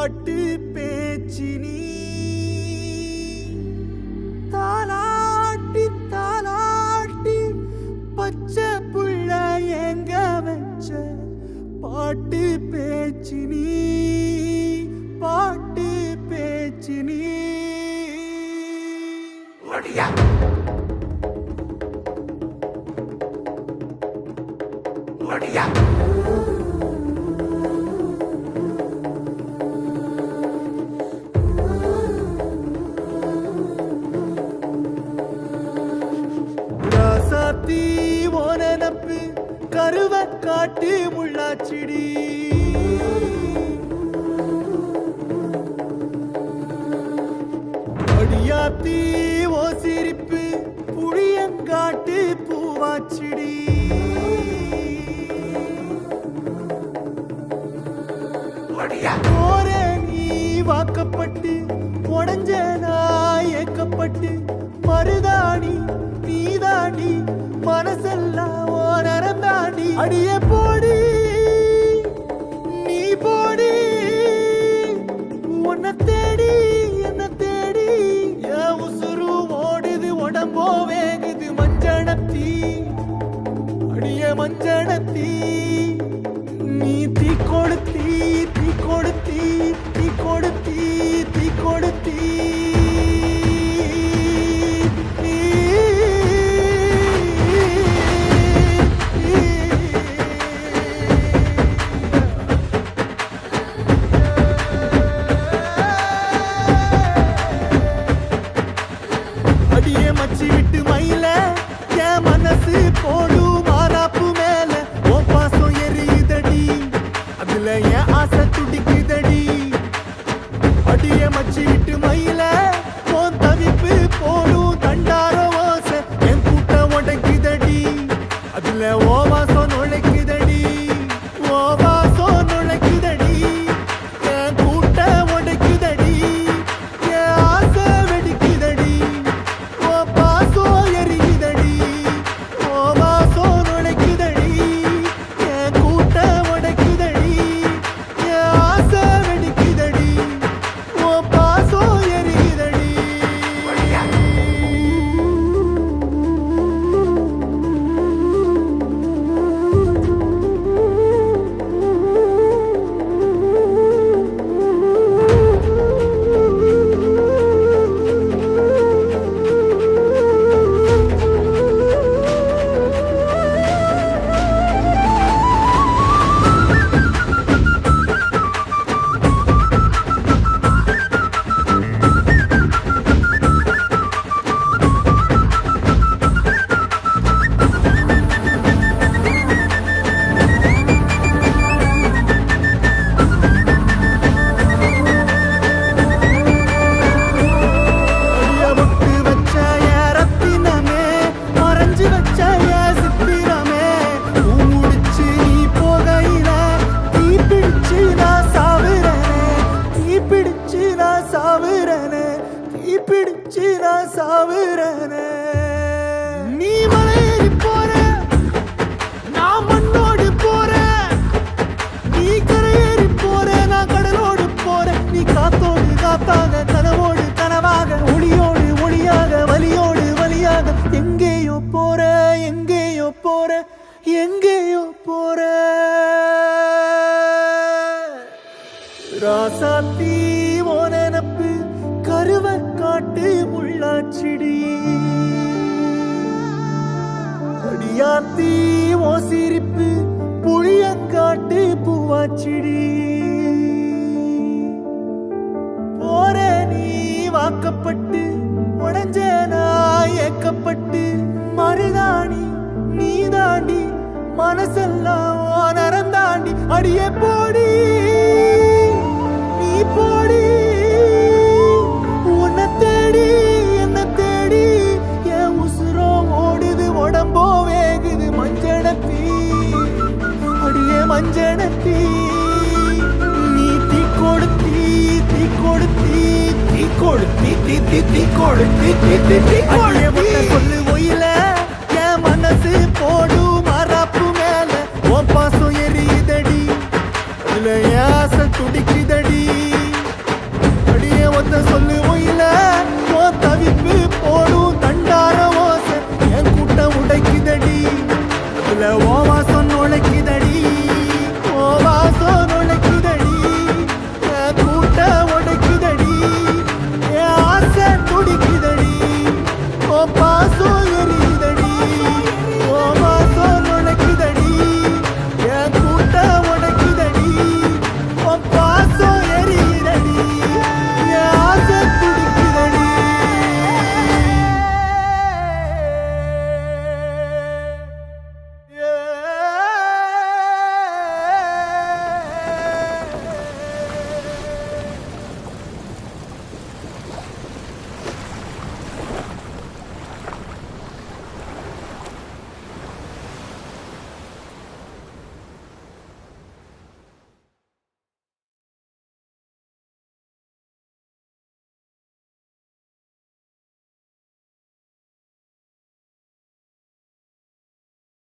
பாட்டு பேச்சு நீ தாலாட்டி தாலாட்டி பச்சை புள்ள எங்க வச்ச பாட்டு பேச்சு நீ பாட்டு பேச்சு நீ ஒடியா ஒடியா ராசாத்தி ஓனப்பு கருவ காட்டு முள்ளாச்சிடி அடியாத்தி ஓ சிரிப்பு புளியங்காட்டு பூவாச்சிடி போரே நீ வாக்கப்பட்டு உடஞ்ச நாய் ஏக்கப்பட்டு மருதாணி நீதாண்டி மனசெல்லாம் ஓ நரந்தாண்டி அடிய போடி நீ போடி உன்னை தேடி என்ன தேடி என் உசுரு ஓடுது உடம்போ வேகுது மஞ்சனத்தி அடிய மஞ்சனத்தி நீ தீ கொடுத்தி தீ கொடுத்தி தீ கொடுத்தி தீ கொடுத்தி அடியே மச்சி விட்டு மயில என் மனசு போடு மாறாப்பு மேல ஓ பாசம் எரியுதடி அதுல என் ஆசை துடிக்குதடி அடியே மச்சி விட்டு மயில உன் தவிப்பு போடும் தண்டார ஓசை என் கூட்ட உடைக்குதடி அதுல ஓ வாசம் நுழைக்குதடி ஓ வாசம் நுழைக்குதடி என் கூட்ட உடைக்குதடி என் ஆசை வெடிக்குதடி ஓ பாசம் எரியுதடி ஓ வாசம் நுழைக்குதடி என் கூட்ட உடைக்குதடி என் ஆசை வெடிக்குதடி ஓ பாசம் எரியுதடி முட்டு வச்ச என் ரத்தினமே மறைஞ்சு வச்ச என் சித்திரமே பூ முடிச்சு நீ போகையில தீ பிடிச்சு நான் சாவுறனே தீ பிடிச்சு நான் சாவுறனே தீ பிடிச்சு நான் சாவுறனே நீ மலையேறி போற நான் மண்ணோடு போறேன் நீ கரையேறி போற நான் கடலோடு போறேன் நீ காத்தோடு காத்தாக கனவோடு கனவாக ஒளியோடு ஒளியாக வலியோடு வலியாக எங்கேயோ போற எங்கேயோ போற எங்கேயோ போற ராசாத்தி ஓனப்பு கருவ காட்டு முள்ளாச்சிடி அடியாத்தி ஓ சிரிப்பு புளியங்காட்டு பூவாச்சிடி போற நீ வாக்கப்பட்டு உடஞ்ச நாய் ஏக்கப்பட்டு மருதாணி நீதாண்டி மனசெல்லாம் ஓ நரந்தாண்டி அடிய போடி நீ போடி உன்னை தேடி என்ன தேடி என் உசுரோ ஓடுது உடம்போ வேகுது மஞ்சனத்தி அடியே மஞ்சனத்தி நீ தீ கொடுத்தி தீ கொடுத்தி தீ கொடுத்தி தீ தீ தீ கொடுத்தி தீ தீ தீ கொடுத்தி சொல்லு ஒயில